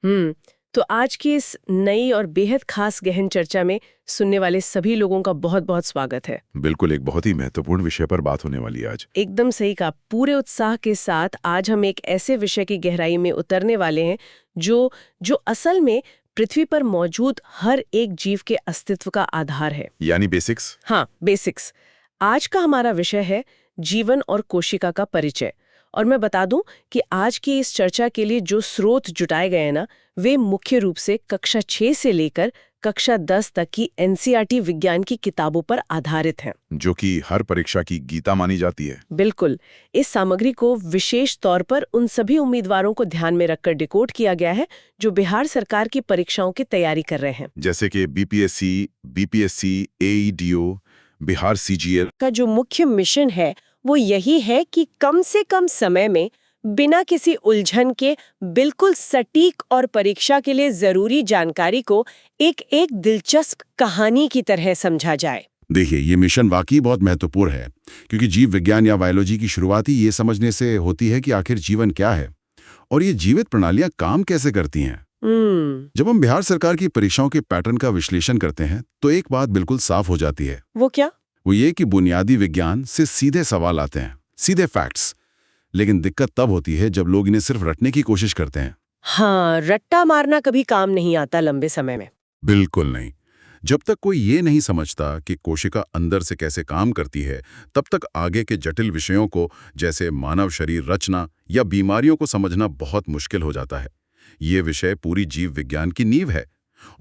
हम्म तो आज की इस नई और बेहद खास गहन चर्चा में सुनने वाले सभी लोगों का बहुत बहुत स्वागत है। बिल्कुल, एक बहुत ही महत्वपूर्ण विषय पर बात होने वाली है आज। एकदम सही कहा। पूरे उत्साह के साथ आज हम एक ऐसे विषय की गहराई में उतरने वाले हैं जो जो असल में पृथ्वी पर मौजूद हर एक जीव के अस्तित्व का आधार है। यानी बेसिक्स। हाँ, बेसिक्स। आज का हमारा विषय है जीवन और कोशिका का परिचय। और मैं बता दूं कि आज की इस चर्चा के लिए जो स्रोत जुटाए गए हैं ना, वे मुख्य रूप से कक्षा 6 से लेकर कक्षा 10 तक की एनसीईआरटी विज्ञान की किताबों पर आधारित हैं। जो कि हर परीक्षा की गीता मानी जाती है। बिल्कुल। इस सामग्री को विशेष तौर पर उन सभी उम्मीदवारों को ध्यान में रखकर डिकोड किया गया है जो बिहार सरकार की परीक्षाओं की तैयारी कर रहे हैं। जैसे कि बीपीएससी, एईडीओ, बिहार सीजीएल का जो मुख्य मिशन है वो यही है कि कम से कम समय में बिना किसी उलझन के बिल्कुल सटीक और परीक्षा के लिए जरूरी जानकारी को एक एक दिलचस्प कहानी की तरह समझा जाए। देखिए, ये मिशन वाकई बहुत महत्वपूर्ण है क्योंकि जीव विज्ञान या बायोलॉजी की शुरुआत ही ये समझने से होती है कि आखिर जीवन क्या है और ये जीवित प्रणालियां काम कैसे करती हैं। जब हम बिहार सरकार की परीक्षाओं के पैटर्न का विश्लेषण करते हैं तो एक बात बिल्कुल साफ हो जाती है। वो क्या? वो ये कि बुनियादी विज्ञान से सीधे सवाल आते हैं, सीधे फैक्ट्स। लेकिन दिक्कत तब होती है जब लोग इन्हें सिर्फ रटने की कोशिश करते हैं। हाँ, रट्टा मारना कभी काम नहीं आता लंबे समय में। बिल्कुल नहीं। जब तक कोई ये नहीं समझता कि कोशिका अंदर से कैसे काम करती है, तब तक आगे के जटिल विषयों को जैसे मानव शरीर रचना या बीमारियों को समझना बहुत मुश्किल हो जाता है। ये विषय पूरी जीव विज्ञान की नींव है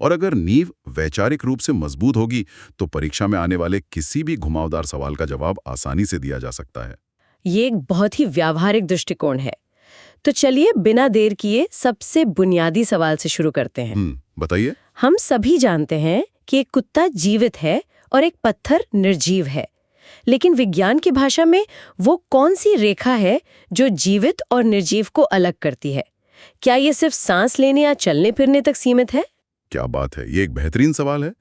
और अगर नींव वैचारिक रूप से मजबूत होगी तो परीक्षा में आने वाले किसी भी घुमावदार सवाल का जवाब आसानी से दिया जा सकता है। ये एक बहुत ही व्यावहारिक दृष्टिकोण है। तो चलिए बिना देर किए सबसे बुनियादी सवाल से शुरू करते हैं। बताइए। हम सभी जानते हैं कि एक कुत्ता जीवित है और एक पत्थर निर्जीव है, लेकिन विज्ञान की भाषा में वो कौन सी रेखा है जो जीवित और निर्जीव को अलग करती है? क्या ये सिर्फ सांस लेने या चलने फिरने तक सीमित है? क्या बात है, ये एक बेहतरीन सवाल है।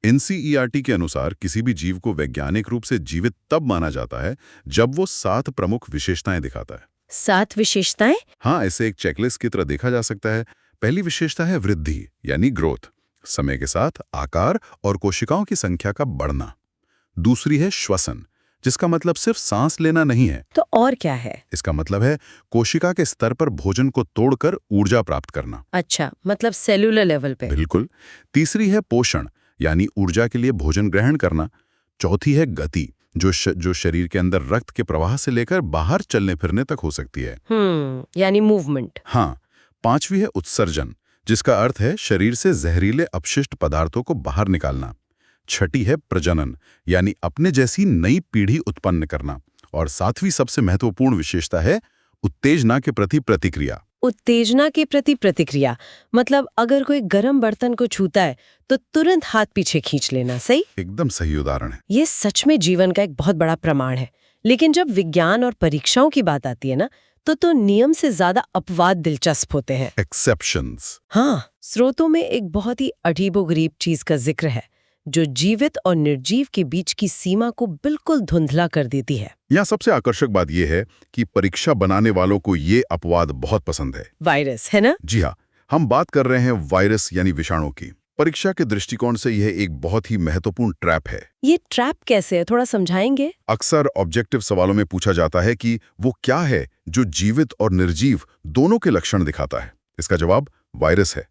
एनसीईआरटी के अनुसार किसी भी जीव को वैज्ञानिक रूप से जीवित तब माना जाता है जब वो 7 प्रमुख विशेषताएं दिखाता है। 7 विशेषताएं? हाँ, इसे एक चेकलिस्ट की तरह देखा जा सकता है। पहली विशेषता है वृद्धि यानी ग्रोथ, समय के साथ आकार और कोशिकाओं की संख्या का बढ़ना। दूसरी है श्वसन, जिसका मतलब सिर्फ सांस लेना नहीं है। तो और क्या है? इसका मतलब है कोशिका के स्तर पर भोजन को तोड़कर ऊर्जा प्राप्त करना। अच्छा, मतलब सेलुलर लेवल पे। बिल्कुल। तीसरी है पोषण, यानी ऊर्जा के लिए भोजन ग्रहण करना। चौथी है गति, जो शरीर के अंदर रक्त के प्रवाह से लेकर बाहर चलने फिरने तक हो सकती है। यानी मूवमेंट। हाँ। पांचवी है उत्सर्जन, जिसका अर्थ है शरीर से जहरीले अपशिष्ट पदार्थों को बाहर निकालना। छठी है प्रजनन, यानी अपने जैसी नई पीढ़ी उत्पन्न करना। और सातवीं सबसे महत्वपूर्ण विशेषता है उत्तेजना के प्रति प्रतिक्रिया। उत्तेजना के प्रति प्रतिक्रिया मतलब अगर कोई गर्म बर्तन को छूता है तो तुरंत हाथ पीछे खींच लेना। सही? एकदम सही उदाहरण है। ये सच में जीवन का एक बहुत बड़ा प्रमाण है। लेकिन जब विज्ञान और परीक्षाओं की बात आती है ना, तो नियम से ज्यादा अपवाद दिलचस्प होते हैं। एक्सेप्शंस। हाँ, स्रोतों में एक बहुत ही अजीबोगरीब चीज का जिक्र है जो जीवित और निर्जीव के बीच की सीमा को बिल्कुल धुंधला कर देती है। यहाँ सबसे आकर्षक बात यह है कि परीक्षा बनाने वालों को ये अपवाद बहुत पसंद है। वायरस, है ना? जी हाँ, हम बात कर रहे हैं वायरस यानी विषाणु की। परीक्षा के दृष्टिकोण से यह एक बहुत ही महत्वपूर्ण ट्रैप है। ये ट्रैप कैसे है, थोड़ा समझाएंगे? अक्सर ऑब्जेक्टिव सवालों में पूछा जाता है कि वो क्या है जो जीवित और निर्जीव दोनों के लक्षण दिखाता है। इसका जवाब वायरस है।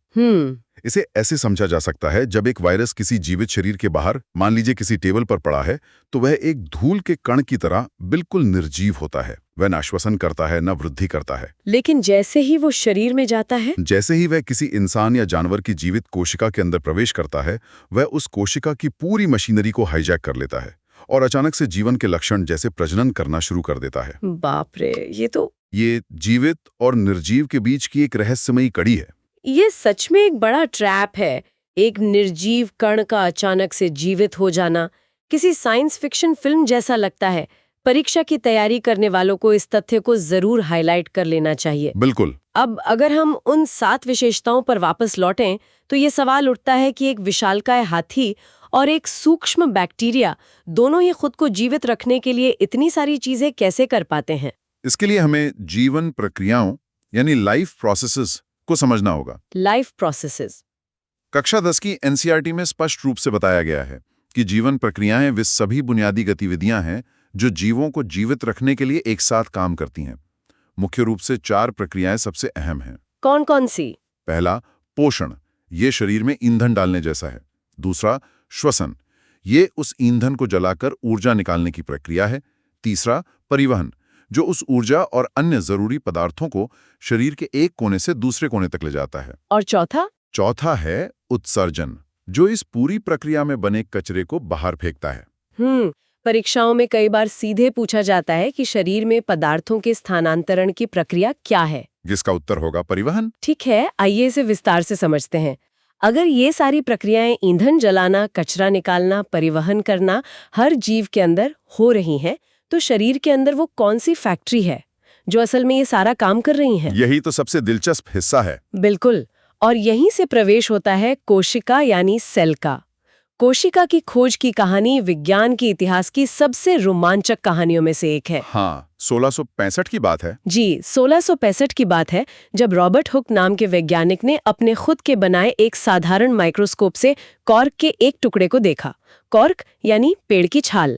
इसे ऐसे समझा जा सकता है, जब एक वायरस किसी जीवित शरीर के बाहर, मान लीजिए किसी टेबल पर पड़ा है, तो वह एक धूल के कण की तरह बिल्कुल निर्जीव होता है। वह न श्वसन करता है, न वृद्धि करता है। लेकिन जैसे ही वो शरीर में जाता है, जैसे ही वह किसी इंसान या जानवर की जीवित कोशिका के अंदर प्रवेश करता है, वह उस कोशिका की पूरी मशीनरी को हाईजैक कर लेता है और अचानक से जीवन के लक्षण जैसे प्रजनन करना शुरू कर देता है। बाप रे, ये जीवित और निर्जीव के बीच की एक रहस्यमयी कड़ी है। ये सच में एक बड़ा ट्रैप है। एक निर्जीव कण का अचानक से जीवित हो जाना किसी साइंस फिक्शन फिल्म जैसा लगता है। परीक्षा की तैयारी करने वालों को इस तथ्य को जरूर हाईलाइट कर लेना चाहिए। बिल्कुल। अब अगर हम उन 7 विशेषताओं पर वापस लौटें तो ये सवाल उठता है कि एक विशालकाय हाथी और एक सूक्ष्म बैक्टीरिया दोनों ही खुद को जीवित रखने के लिए इतनी सारी चीजें कैसे कर पाते हैं? इसके लिए हमें जीवन प्रक्रियाओं यानी लाइफ प्रोसेसेस को समझना होगा। Life processes. कक्षा 10 की एनसीईआरटी में स्पष्ट रूप से बताया गया है कि जीवन प्रक्रियाएं वे सभी बुनियादी गतिविधियां हैं जो जीवों को जीवित रखने के लिए एक साथ काम करती हैं। मुख्य रूप से 4 प्रक्रियाएं सबसे अहम हैं। कौन कौन सी? पहला, पोषण, ये शरीर में ईंधन डालने जैसा है। दूसरा, श्वसन, ये उस ईंधन को जलाकर ऊर्जा निकालने की प्रक्रिया है। तीसरा, परिवहन, जो उस ऊर्जा और अन्य जरूरी पदार्थों को शरीर के एक कोने से दूसरे कोने तक ले जाता है। और चौथा? चौथा है उत्सर्जन, जो इस पूरी प्रक्रिया में बने कचरे को बाहर फेंकता है। परीक्षाओं में कई बार सीधे पूछा जाता है कि शरीर में पदार्थों के स्थानांतरण की प्रक्रिया क्या है, जिसका उत्तर होगा परिवहन। ठीक है, आइए इसे विस्तार से समझते हैं। अगर ये सारी प्रक्रियाएं ईंधन जलाना, कचरा निकालना, परिवहन करना हर जीव के अंदर हो रही हैं, तो शरीर के अंदर वो कौन सी फैक्ट्री है जो असल में ये सारा काम कर रही है? यही तो सबसे दिलचस्प हिस्सा है। बिल्कुल, और यहीं से प्रवेश होता है कोशिका यानी सेल का। कोशिका की खोज की कहानी विज्ञान के इतिहास की सबसे रोमांचक कहानियों में से एक है। हाँ, 1665 की बात है। जी, 1665 की बात है, जब रॉबर्ट हुक नाम के वैज्ञानिक ने अपने खुद के बनाए एक साधारण माइक्रोस्कोप से कॉर्क के एक टुकड़े को देखा। कॉर्क यानी पेड़ की छाल।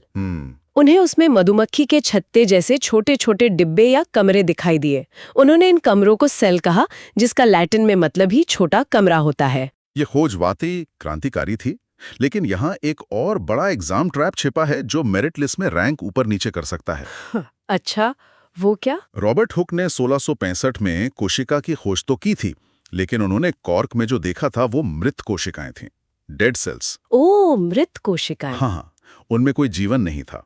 उन्हें उसमें मधुमक्खी के छत्ते जैसे छोटे छोटे डिब्बे या कमरे दिखाई दिए। उन्होंने इन कमरों को सेल कहा, जिसका लैटिन में मतलब ही छोटा कमरा होता है। ये खोज वाकई क्रांतिकारी थी, लेकिन यहाँ एक और बड़ा एग्जाम ट्रैप छिपा है जो मेरिट लिस्ट में रैंक ऊपर नीचे कर सकता है। अच्छा, वो क्या? रॉबर्ट हुक ने 1665 में कोशिका की खोज तो की थी, लेकिन उन्होंने कॉर्क में जो देखा था वो मृत कोशिकाएं थीं, डेड सेल्स। ओह, मृत कोशिकाएं। हाँ, उनमें कोई जीवन नहीं था।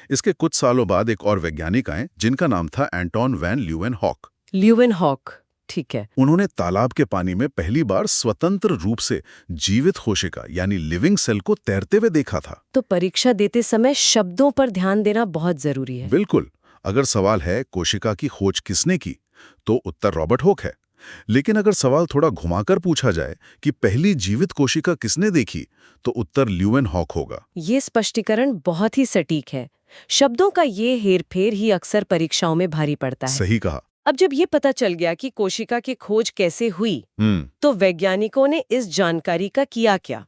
इसके कुछ सालों बाद एक और वैज्ञानिक आए जिनका नाम था एंटोन वैन ल्यूवेनहॉक। ल्यूवेनहॉक, ठीक है। उन्होंने तालाब के पानी में पहली बार स्वतंत्र रूप से जीवित कोशिका यानी लिविंग सेल को तैरते हुए देखा था। तो परीक्षा देते समय शब्दों पर ध्यान देना बहुत जरूरी है। बिल्कुल, अगर सवाल है कोशिका की खोज किसने की, तो उत्तर रॉबर्ट हुक है। लेकिन अगर सवाल थोड़ा घुमाकर पूछा जाए कि पहली जीवित कोशिका किसने देखी, तो उत्तर ल्यूवेनहॉक होगा। ये स्पष्टीकरण बहुत ही सटीक है। शब्दों का ये हेरफेर ही अक्सर परीक्षाओं में भारी पड़ता है। सही कहा। अब जब ये पता चल गया कि कोशिका की खोज कैसे हुई, तो वैज्ञानिकों ने इस जानकारी का किया क्या?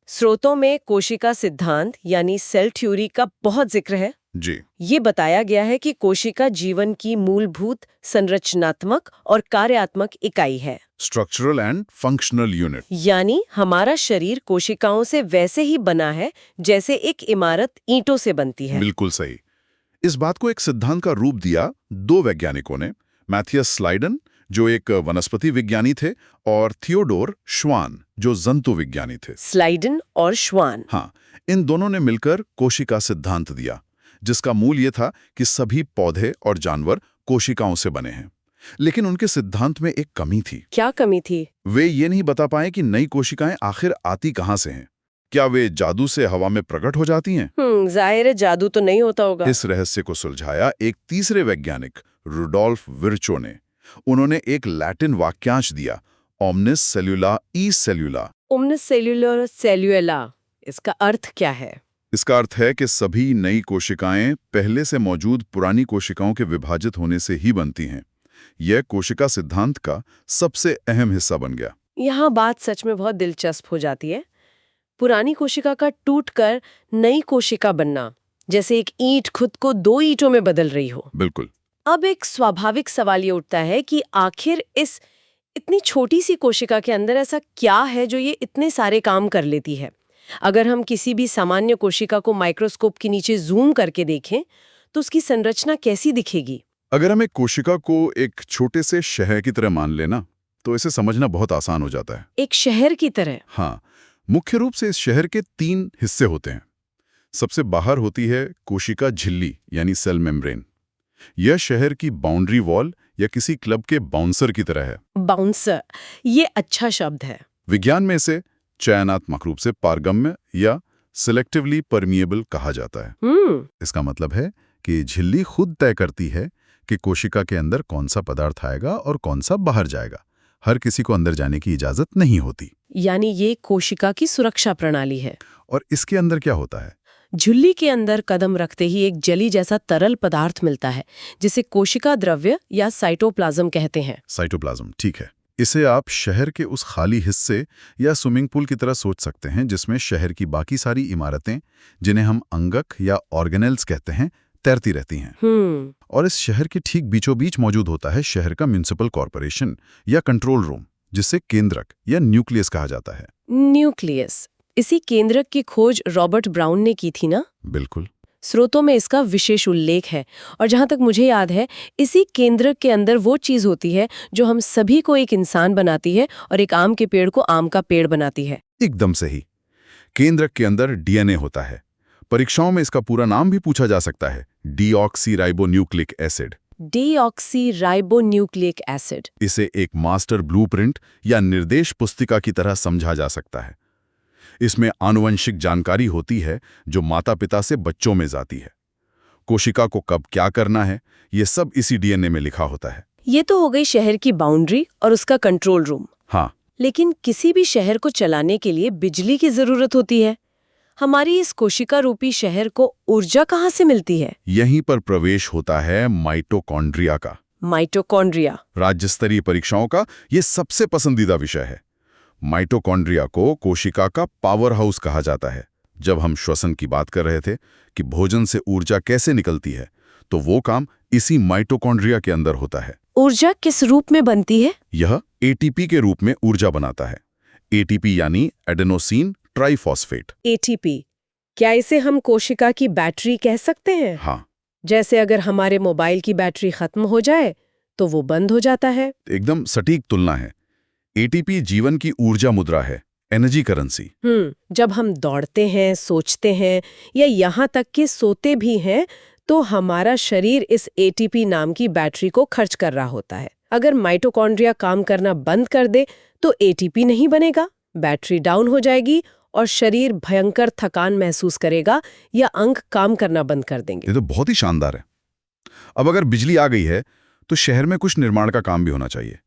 स्रोतों में कोशिका सिद्धांत यानी सेल थ्योरी का बहुत जिक्र है। जी। ये बताया गया है कि कोशिका जीवन की मूलभूत संरचनात्मक और कार्यात्मक इकाई है। Structural and functional unit. यानी हमारा शरीर कोशिकाओं से वैसे ही बना है जैसे एक इमारत ईंटों से बनती है। बिल्कुल सही। इस बात को एक सिद्धांत का रूप दिया 2 वैज्ञानिकों ने, मैथियस स्लाइडन जो एक वनस्पति विज्ञानी थे और थियोडोर श्वान जो जंतु विज्ञानी थे। स्लाइडन और श्वान। हाँ, इन दोनों ने मिलकर कोशिका सिद्धांत दिया, जिसका मूल ये था कि सभी पौधे और जानवर कोशिकाओं से बने हैं। लेकिन उनके सिद्धांत में एक कमी थी। क्या कमी थी? वे ये नहीं बता पाए कि नई कोशिकाएं आखिर आती कहां से हैं। क्या वे जादू से हवा में प्रकट हो जाती हैं? जाहिर है जादू तो नहीं होता होगा। इस रहस्य को सुलझाया एक तीसरे वैज्ञानिक रुडोल्फ विर्चो ने। उन्होंने एक लैटिन वाक्यांश दिया, ओमनिस सेल्युला ई सेल्युला। ओमनिस सेल्युलर सेल्युला, इसका अर्थ क्या है? इसका अर्थ है कि सभी नई कोशिकाएं पहले से मौजूद पुरानी कोशिकाओं के विभाजित होने से ही बनती हैं। यह कोशिका सिद्धांत का सबसे अहम हिस्सा बन गया। यहाँ बात सच में बहुत दिलचस्प हो जाती है। पुरानी कोशिका का टूटकर नई कोशिका बनना, जैसे एक ईंट खुद को 2 ईंटों में बदल रही हो। बिल्कुल। अब एक स्वाभाविक सवाल ये उठता है कि आखिर इस इतनी छोटी सी कोशिका के अंदर ऐसा क्या है जो ये इतने सारे काम कर लेती है? अगर हम किसी भी सामान्य कोशिका को माइक्रोस्कोप के नीचे जूम करके देखें, तो उसकी संरचना कैसी दिखेगी? अगर हम एक कोशिका को एक छोटे से शहर की तरह मान लेना, तो इसे समझना बहुत आसान हो जाता है। एक शहर की तरह? हाँ, मुख्य रूप से इस शहर के 3 हिस्से होते हैं। सबसे बाहर होती है कोशिका झिल्ली यानी सेल मेम्ब्रेन। यह शहर की बाउंड्री वॉल या किसी क्लब के बाउंसर की तरह है। बाउंसर, ये अच्छा शब्द है। विज्ञान में इसे चयनात्मक रूप से पारगम्य या सिलेक्टिवली परमिएबल कहा जाता है। इसका मतलब है कि झिल्ली खुद तय करती है कि कोशिका के अंदर कौन सा पदार्थ आएगा और कौन सा बाहर जाएगा। हर किसी को अंदर जाने की इजाजत नहीं होती। यानी ये कोशिका की सुरक्षा प्रणाली है। और इसके अंदर क्या होता है? झिल्ली के अंदर कदम रखते ही एक जली जैसा तरल पदार्थ मिलता है, जिसे कोशिका द्रव्य या साइटोप्लाज्म कहते हैं। साइटोप्लाज्म, ठीक है। इसे आप शहर के उस खाली हिस्से या स्विमिंग पूल की तरह सोच सकते हैं जिसमें शहर की बाकी सारी इमारतें, जिन्हें हम अंगक या ऑर्गेनेल्स कहते हैं, तैरती रहती हैं। और इस शहर के ठीक बीचों बीच मौजूद होता है शहर का म्युनिसिपल कॉर्पोरेशन या कंट्रोल रूम, जिसे केंद्रक या न्यूक्लियस कहा जाता है। न्यूक्लियस, इसी केंद्रक की खोज रॉबर्ट ब्राउन ने की थी ना? बिल्कुल। स्रोतों में इसका विशेष उल्लेख है, और जहां तक मुझे याद है, इसी केंद्रक के अंदर वो चीज होती है जो हम सभी को एक इंसान बनाती है और एक आम के पेड़ को आम का पेड़ बनाती है। एकदम सही। केंद्रक के अंदर डीएनए होता है। परीक्षाओं में इसका पूरा नाम भी पूछा जा सकता है, डीऑक्सीराइबोन्यूक्लिक एसिड। Deoxyribonucleic acid. इसे एक मास्टर ब्लूप्रिंट या निर्देश पुस्तिका की तरह समझा जा सकता है। इसमें आनुवंशिक जानकारी होती है जो माता पिता से बच्चों में जाती है। कोशिका को कब क्या करना है, ये सब इसी डीएनए में लिखा होता है। ये तो हो गई शहर की बाउंड्री और उसका कंट्रोल रूम। हाँ, लेकिन किसी भी शहर को चलाने के लिए बिजली की जरूरत होती है। हमारी इस कोशिका रूपी शहर को ऊर्जा कहाँ से मिलती है? यहीं पर प्रवेश होता है माइटोकॉन्ड्रिया का। माइटोकॉन्ड्रिया। राज्य स्तरीय परीक्षाओं का ये सबसे पसंदीदा विषय है। माइटोकॉन्ड्रिया को कोशिका का पावर हाउस कहा जाता है। जब हम श्वसन की बात कर रहे थे कि भोजन से ऊर्जा कैसे निकलती है, तो वो काम इसी माइटोकॉन्ड्रिया के अंदर होता है। ऊर्जा किस रूप में बनती है? यह एटीपी के रूप में ऊर्जा बनाता है। एटीपी यानी एडेनोसिन ट्राइफॉस्फेट। एटीपी, क्या इसे हम कोशिका की बैटरी कह सकते हैं? हाँ, जैसे अगर हमारे मोबाइल की बैटरी खत्म हो जाए तो वो बंद हो जाता है। एकदम सटीक तुलना है। एटीपी जीवन की ऊर्जा मुद्रा है, एनर्जी करेंसी। जब हम दौड़ते हैं, सोचते हैं या यहाँ तक कि सोते भी हैं, तो हमारा शरीर इस एटीपी नाम की बैटरी को खर्च कर रहा होता है। अगर माइटोकॉन्ड्रिया काम करना बंद कर दे तो एटीपी नहीं बनेगा, बैटरी डाउन हो जाएगी और शरीर भयंकर थकान महसूस करेगा या अंग काम करना बंद कर देंगे। ये तो बहुत ही शानदार है। अब अगर बिजली आ गई है तो शहर में कुछ निर्माण का काम भी होना चाहिए।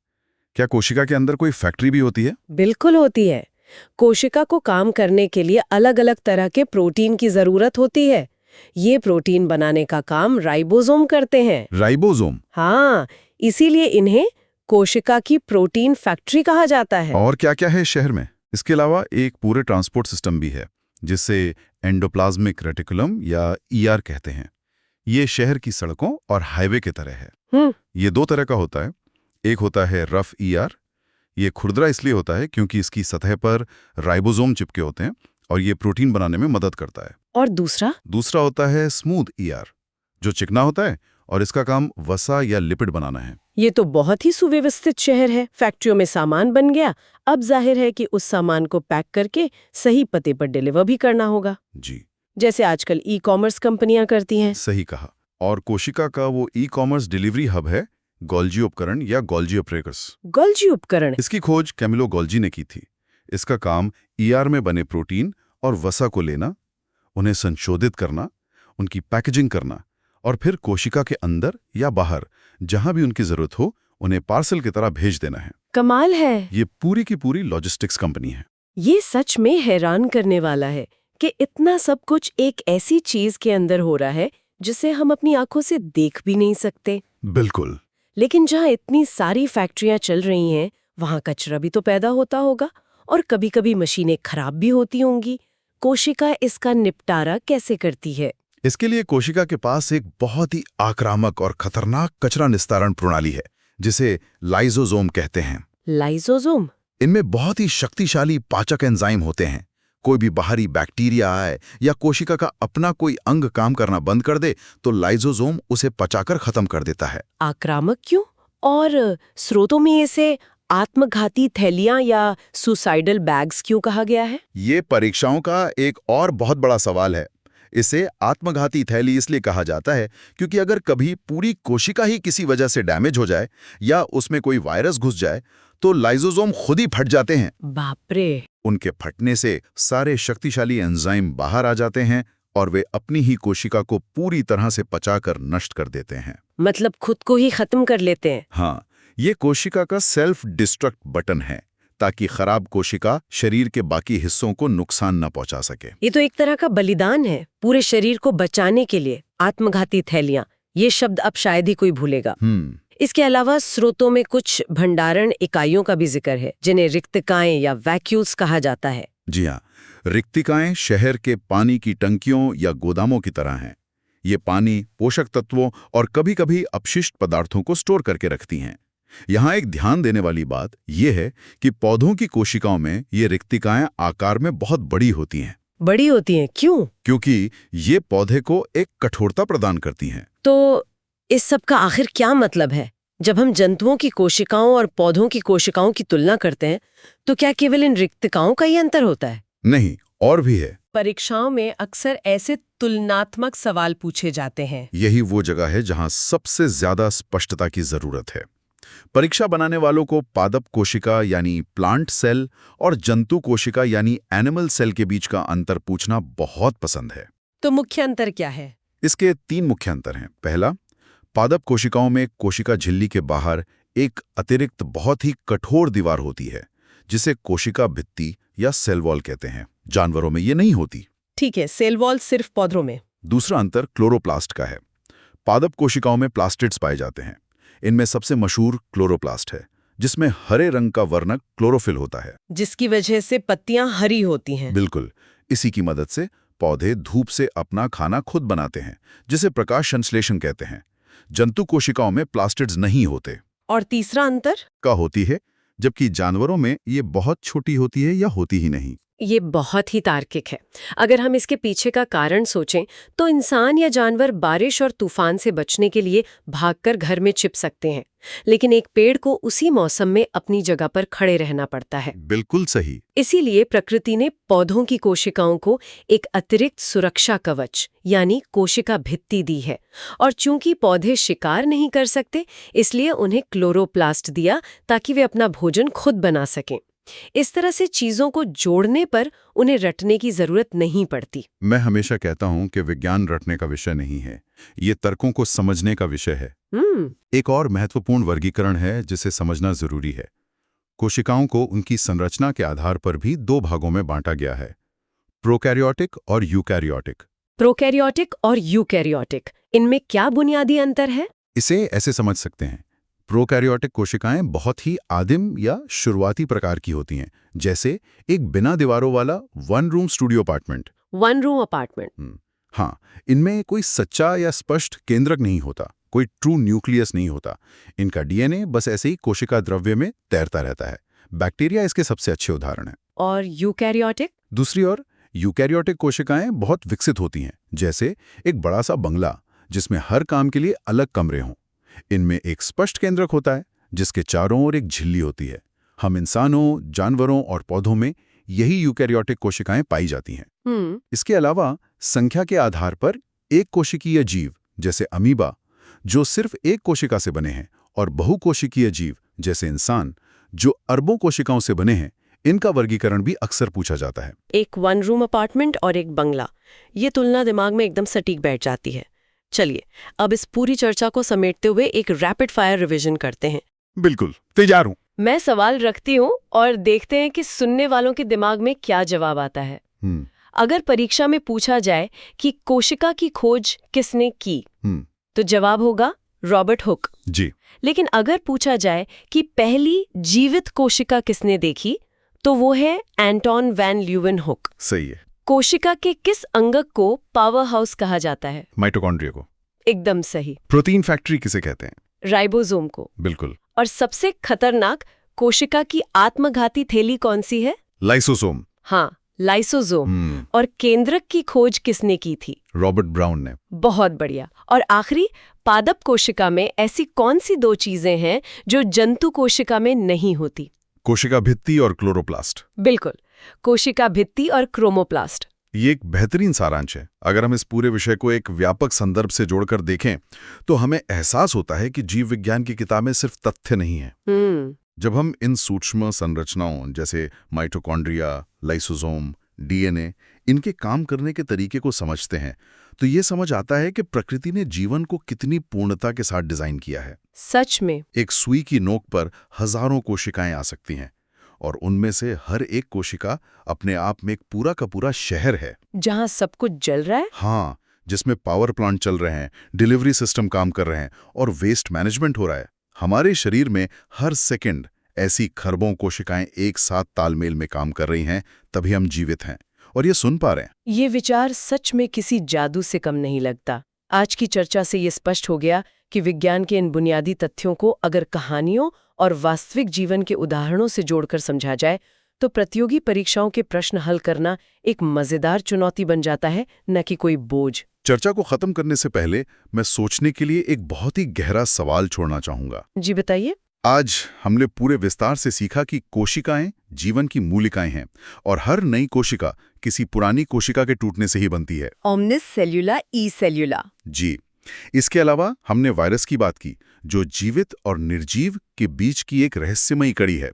क्या कोशिका के अंदर कोई फैक्ट्री भी होती है? बिल्कुल होती है। कोशिका को काम करने के लिए अलग अलग तरह के प्रोटीन की जरूरत होती है। ये प्रोटीन बनाने का काम राइबोसोम करते हैं। राइबोसोम? हाँ, इसीलिए इन्हें कोशिका की प्रोटीन फैक्ट्री कहा जाता है। और क्या क्या है शहर में? इसके अलावा एक पूरे ट्रांसपोर्ट सिस्टम भी है, जिसे एंडोप्लाज्मिक रेटिकुलम या ईआर कहते हैं। ये शहर की सड़कों और हाईवे की तरह है। ये दो तरह का होता है। एक होता है रफ ईआर। ये खुरदरा इसलिए होता है क्योंकि इसकी सतह पर राइबोसोम चिपके होते हैं और ये प्रोटीन बनाने में मदद करता है। और दूसरा होता है स्मूथ ईआर, जो चिकना होता है और इसका काम वसा या लिपिड बनाना है। ये तो बहुत ही सुव्यवस्थित शहर है। फैक्ट्रियों में सामान बन गया, अब जाहिर है कि उस सामान को पैक करके सही पते पर डिलीवर भी करना होगा। जी, जैसे आजकल ई-कॉमर्स कंपनियां करती हैं। सही कहा। और कोशिका का वो ई-कॉमर्स डिलीवरी हब है गोल्जी उपकरण या गोल्जी ऑपरेटर्स। गोल्जी उपकरण? इसकी खोज कैमिलो गोल्जी ने की थी। इसका काम ईआर में बने प्रोटीन और वसा को लेना, उन्हें संशोधित करना, उनकी पैकेजिंग करना और फिर कोशिका के अंदर या बाहर जहां भी उनकी जरूरत हो उन्हें पार्सल की तरह भेज देना है। कमाल है। ये पूरी की पूरी लॉजिस्टिक्स कंपनी है। ये सच में हैरान करने वाला है कि इतना सब कुछ एक ऐसी चीज के अंदर हो रहा है जिसे हम अपनी आंखों से देख भी नहीं सकते। बिल्कुल। लेकिन जहाँ इतनी सारी फैक्ट्रियां चल रही हैं, वहाँ कचरा भी तो पैदा होता होगा और कभी-कभी मशीनें खराब भी होती होंगी। कोशिका इसका निपटारा कैसे करती है? इसके लिए कोशिका के पास एक बहुत ही आक्रामक और खतरनाक कचरा निस्तारण प्रणाली है, जिसे लाइसोसोम कहते हैं। लाइसोसोम? इनमें बहुत ही शक्तिशाली पाचक एंजाइम होते हैं। कोई भी बाहरी बैक्टीरिया आए या कोशिका का अपना कोई अंग काम करना बंद कर दे तो लाइसोसोम उसे पचाकर खत्म कर देता है। आक्रामक क्यों? और स्रोतों में इसे आत्मघाती थैलियां या सुसाइडल बैग्स क्यों कहा गया है? ये परीक्षाओं का एक और बहुत बड़ा सवाल है। इसे आत्मघाती थैली इसलिए कहा जाता है क्योंकि अगर कभी पूरी कोशिका ही किसी वजह से डैमेज हो जाए या उसमें कोई वायरस घुस जाए तो लाइसोसोम खुद ही फट जाते हैं। बाप रे! उनके फटने से सारे शक्तिशाली एंजाइम बाहर आ जाते हैं और वे अपनी ही कोशिका को पूरी तरह से पचाकर नष्ट कर देते हैं। मतलब खुद को ही खत्म कर लेते हैं। हाँ, ये कोशिका का सेल्फ डिस्ट्रक्ट बटन है ताकि खराब कोशिका शरीर के बाकी हिस्सों को नुकसान न पहुंचा सके। ये तो एक तरह का बलिदान है पूरे शरीर को बचाने के लिए। आत्मघाती थैलियां, ये शब्द अब शायद ही कोई भूलेगा। इसके अलावा स्रोतों में कुछ भंडारण इकाइयों का भी जिक्र है, जिन्हें रिक्तिकाएं या वैक्यूल्स कहा जाता है। जी हाँ, रिक्तिकाएं शहर के पानी की टंकियों या गोदामों की तरह हैं। ये पानी, पोषक तत्वों और कभी-कभी अपशिष्ट पदार्थों को स्टोर करके रखती हैं। यहाँ एक ध्यान देने वाली बात यह है कि पौधों की कोशिकाओं में ये रिक्तिकाएं आकार में बहुत बड़ी होती हैं। बड़ी होती हैं, क्यों? क्योंकि ये पौधे को एक कठोरता प्रदान करती हैं। तो इस सब का आखिर क्या मतलब है? जब हम जंतुओं की कोशिकाओं और पौधों की कोशिकाओं की तुलना करते हैं, तो क्या केवल इन रिक्तिकाओं का ही अंतर होता है? नहीं, और भी है। परीक्षाओं में अक्सर ऐसे तुलनात्मक सवाल पूछे जाते हैं। यही वो जगह है जहां सबसे ज्यादा स्पष्टता की जरूरत है। परीक्षा बनाने वालों को पादप कोशिका यानी प्लांट सेल और जंतु कोशिका यानी एनिमल सेल के बीच का अंतर पूछना बहुत पसंद है। तो मुख्य अंतर क्या है? इसके 3 मुख्य अंतर हैं। पहला, पादप कोशिकाओं में कोशिका झिल्ली के बाहर एक अतिरिक्त बहुत ही कठोर दीवार होती है, जिसे कोशिका भित्ति या सेल वॉल कहते हैं। जानवरों में ये नहीं होती। ठीक है, सेल वॉल सिर्फ पौधों में। दूसरा अंतर क्लोरोप्लास्ट का है। पादप कोशिकाओं में प्लास्टिड्स पाए जाते हैं। इनमें सबसे मशहूर क्लोरोप्लास्ट है, जिसमें हरे रंग का वर्णक क्लोरोफिल होता है, जिसकी वजह से पत्तियां हरी होती हैं। बिल्कुल। इसी की मदद से पौधे धूप से अपना खाना खुद बनाते हैं, जिसे प्रकाश संश्लेषण कहते हैं। जंतु कोशिकाओं में प्लास्टिड्स नहीं होते। और तीसरा अंतर? का होती है, जबकि जानवरों में ये बहुत छोटी होती है या होती ही नहीं। ये बहुत ही तार्किक है। अगर हम इसके पीछे का कारण सोचें, तो इंसान या जानवर बारिश और तूफान से बचने के लिए भागकर घर में छिप सकते हैं, लेकिन एक पेड़ को उसी मौसम में अपनी जगह पर खड़े रहना पड़ता है। बिल्कुल सही। इसीलिए प्रकृति ने पौधों की कोशिकाओं को एक अतिरिक्त सुरक्षा कवच यानी कोशिका भित्ति दी है, और चूंकि पौधे शिकार नहीं कर सकते, इसलिए उन्हें क्लोरोप्लास्ट दिया ताकि वे अपना भोजन खुद बना सकें। इस तरह से चीजों को जोड़ने पर उन्हें रटने की जरूरत नहीं पड़ती। मैं हमेशा कहता हूं कि विज्ञान रटने का विषय नहीं है, ये तर्कों को समझने का विषय है। एक और महत्वपूर्ण वर्गीकरण है जिसे समझना जरूरी है। कोशिकाओं को उनकी संरचना के आधार पर भी 2 भागों में बांटा गया है, प्रोकैरियोटिक और यूकैरियोटिक। प्रोकैरियोटिक और यूकैरियोटिक, इनमें क्या बुनियादी अंतर है? इसे ऐसे समझ सकते हैं। प्रोकैरियोटिक कोशिकाएं बहुत ही आदिम या शुरुआती प्रकार की होती हैं, जैसे एक बिना दीवारों वाला 1 room studio apartment. 1 room apartment. हाँ, इनमें कोई सच्चा या स्पष्ट केंद्रक नहीं होता, कोई ट्रू न्यूक्लियस नहीं होता। इनका डीएनए बस ऐसे ही कोशिका द्रव्य में तैरता रहता है। बैक्टीरिया इसके सबसे अच्छे उदाहरण है। और यूकैरियोटिक? दूसरी ओर यूकैरियोटिक कोशिकाएं बहुत विकसित होती हैं, जैसे एक बड़ा सा बंगला जिसमें हर काम के लिए अलग कमरे हों। इनमें एक स्पष्ट केंद्रक होता है, जिसके चारों ओर एक झिल्ली होती है। हम इंसानों, जानवरों और पौधों में यही यूकैरियोटिक कोशिकाएं पाई जाती हैं। इसके अलावा संख्या के आधार पर एक कोशिकीय जीव जैसे अमीबा, जो सिर्फ एक कोशिका से बने हैं, और बहुकोशिकीय जीव जैसे इंसान, जो अरबों कोशिकाओं से बने हैं, इनका वर्गीकरण भी अक्सर पूछा जाता है। एक 1 रूम अपार्टमेंट और एक बंगला, ये तुलना दिमाग में एकदम सटीक बैठ जाती है। चलिए, अब इस पूरी चर्चा को समेटते हुए एक रैपिड फायर रिवीजन करते हैं। बिल्कुल, तैयार हूं। मैं सवाल रखती हूँ और देखते हैं कि सुनने वालों के दिमाग में क्या जवाब आता है। अगर परीक्षा में पूछा जाए कि कोशिका की खोज किसने की, तो जवाब होगा रॉबर्ट हुक जी। लेकिन अगर पूछा जाए कि पहली जीवित कोशिका किसने देखी, तो वो है एंटोन वैन ल्यूवेनहुक। सही है। कोशिका के किस अंगक को पावर हाउस कहा जाता है? माइटोकॉन्ड्रिया को। एकदम सही। प्रोटीन फैक्ट्री किसे कहते हैं? राइबोसोम को। बिल्कुल। और सबसे खतरनाक कोशिका की आत्मघाती थैली कौन सी है? लाइसोसोम। हाँ, लाइसोसोम। और केंद्रक की खोज किसने की थी? रॉबर्ट ब्राउन ने। बहुत बढ़िया। और आखिरी, पादप कोशिका में ऐसी कौन सी 2 चीजें हैं जो जंतु कोशिका में नहीं होती? कोशिका भित्ति और क्लोरोप्लास्ट। बिल्कुल, कोशिका भित्ति और क्रोमोप्लास्ट। ये एक बेहतरीन सारांश है। अगर हम इस पूरे विषय को एक व्यापक संदर्भ से जोड़कर देखें, तो हमें एहसास होता है कि जीव विज्ञान की किताबें सिर्फ तथ्य नहीं हैं। जब हम इन सूक्ष्म संरचनाओं जैसे माइटोकॉन्ड्रिया, लाइसोसोम, डीएनए, इनके काम करने के तरीके को समझते हैं, तो ये समझ आता है कि प्रकृति ने जीवन को कितनी पूर्णता के साथ डिजाइन किया है। सच में। एक सुई की नोक पर हजारों कोशिकाएं आ सकती हैं, और उनमें से हर एक कोशिका अपने आप में एक पूरा का पूरा शहर है, जहां सब कुछ जल रहा है। हाँ, जिसमें पावर प्लांट चल रहे हैं, डिलीवरी सिस्टम काम कर रहे हैं और वेस्ट मैनेजमेंट हो रहा है। हमारे शरीर में हर सेकंड ऐसी खरबों कोशिकाएं एक साथ तालमेल में काम कर रही हैं, तभी हम जीवित हैं और ये सुन पा रहे हैं। ये विचार सच में किसी जादू से कम नहीं लगता। आज की चर्चा से ये स्पष्ट हो गया कि विज्ञान के इन बुनियादी तथ्यों को अगर कहानियों और वास्तविक जीवन के उदाहरणों से जोड़कर समझा जाए तो प्रतियोगी परीक्षाओं के प्रश्न हल करना एक मजेदार चुनौती बन जाता है, न कि कोई बोझ। चर्चा को खत्म करने से पहले मैं सोचने के लिए एक बहुत ही गहरा सवाल छोड़ना चाहूंगा। जी बताइए। आज हमने पूरे विस्तार से सीखा कि कोशिकाएं जीवन की मूलिकाएं हैं और हर नई कोशिका किसी पुरानी कोशिका के टूटने से ही बनती है। ओमनिस सेल्युला ई सेल्युला। जी। इसके अलावा हमने वायरस की बात की, जो जीवित और निर्जीव के बीच की एक रहस्यमयी कड़ी है।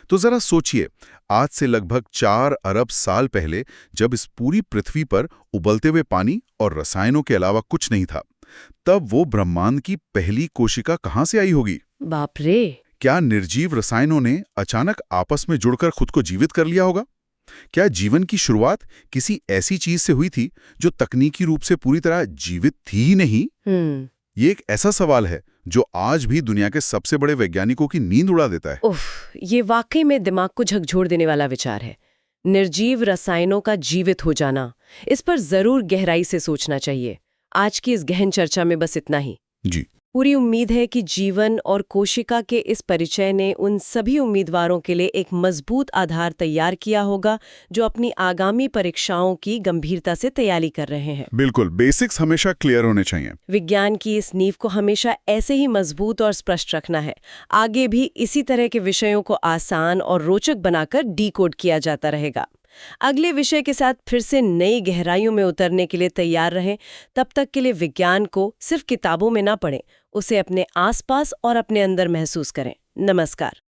तो जरा सोचिए, आज से लगभग 4 अरब साल पहले जब इस पूरी पृथ्वी पर उबलते हुए पानी और रसायनों के अलावा कुछ नहीं था, तब वो ब्रह्मांड की पहली कोशिका कहां से आई होगी? बाप रे! क्या निर्जीव रसायनों ने अचानक आपस में जुड़कर खुद को जीवित कर लिया होगा? क्या जीवन की शुरुआत किसी ऐसी चीज से हुई थी जो तकनीकी रूप से पूरी तरह जीवित थी ही नहीं? ये एक ऐसा सवाल है जो आज भी दुनिया के सबसे बड़े वैज्ञानिकों की नींद उड़ा देता है। उफ, ये वाकई में दिमाग को झकझोर देने वाला विचार है। निर्जीव रसायनों का जीवित हो जाना, इस पर जरूर गहराई से सोचना चाहिए। आज की इस गहन चर्चा में बस इतना ही। जी। पूरी उम्मीद है कि जीवन और कोशिका के इस परिचय ने उन सभी उम्मीदवारों के लिए एक मजबूत आधार तैयार किया होगा जो अपनी आगामी परीक्षाओं की गंभीरता से तैयारी कर रहे हैं। बिल्कुल, बेसिक्स हमेशा क्लियर होने चाहिए। विज्ञान की इस नींव को हमेशा ऐसे ही मजबूत और स्पष्ट रखना है। आगे भी इसी तरह के विषयों को आसान और रोचक बनाकर डीकोड किया जाता रहेगा। अगले विषय के साथ फिर से नई गहराइयों में उतरने के लिए तैयार रहें। तब तक के लिए विज्ञान को सिर्फ किताबों में ना पढ़ें, उसे अपने आसपास और अपने अंदर महसूस करें। नमस्कार।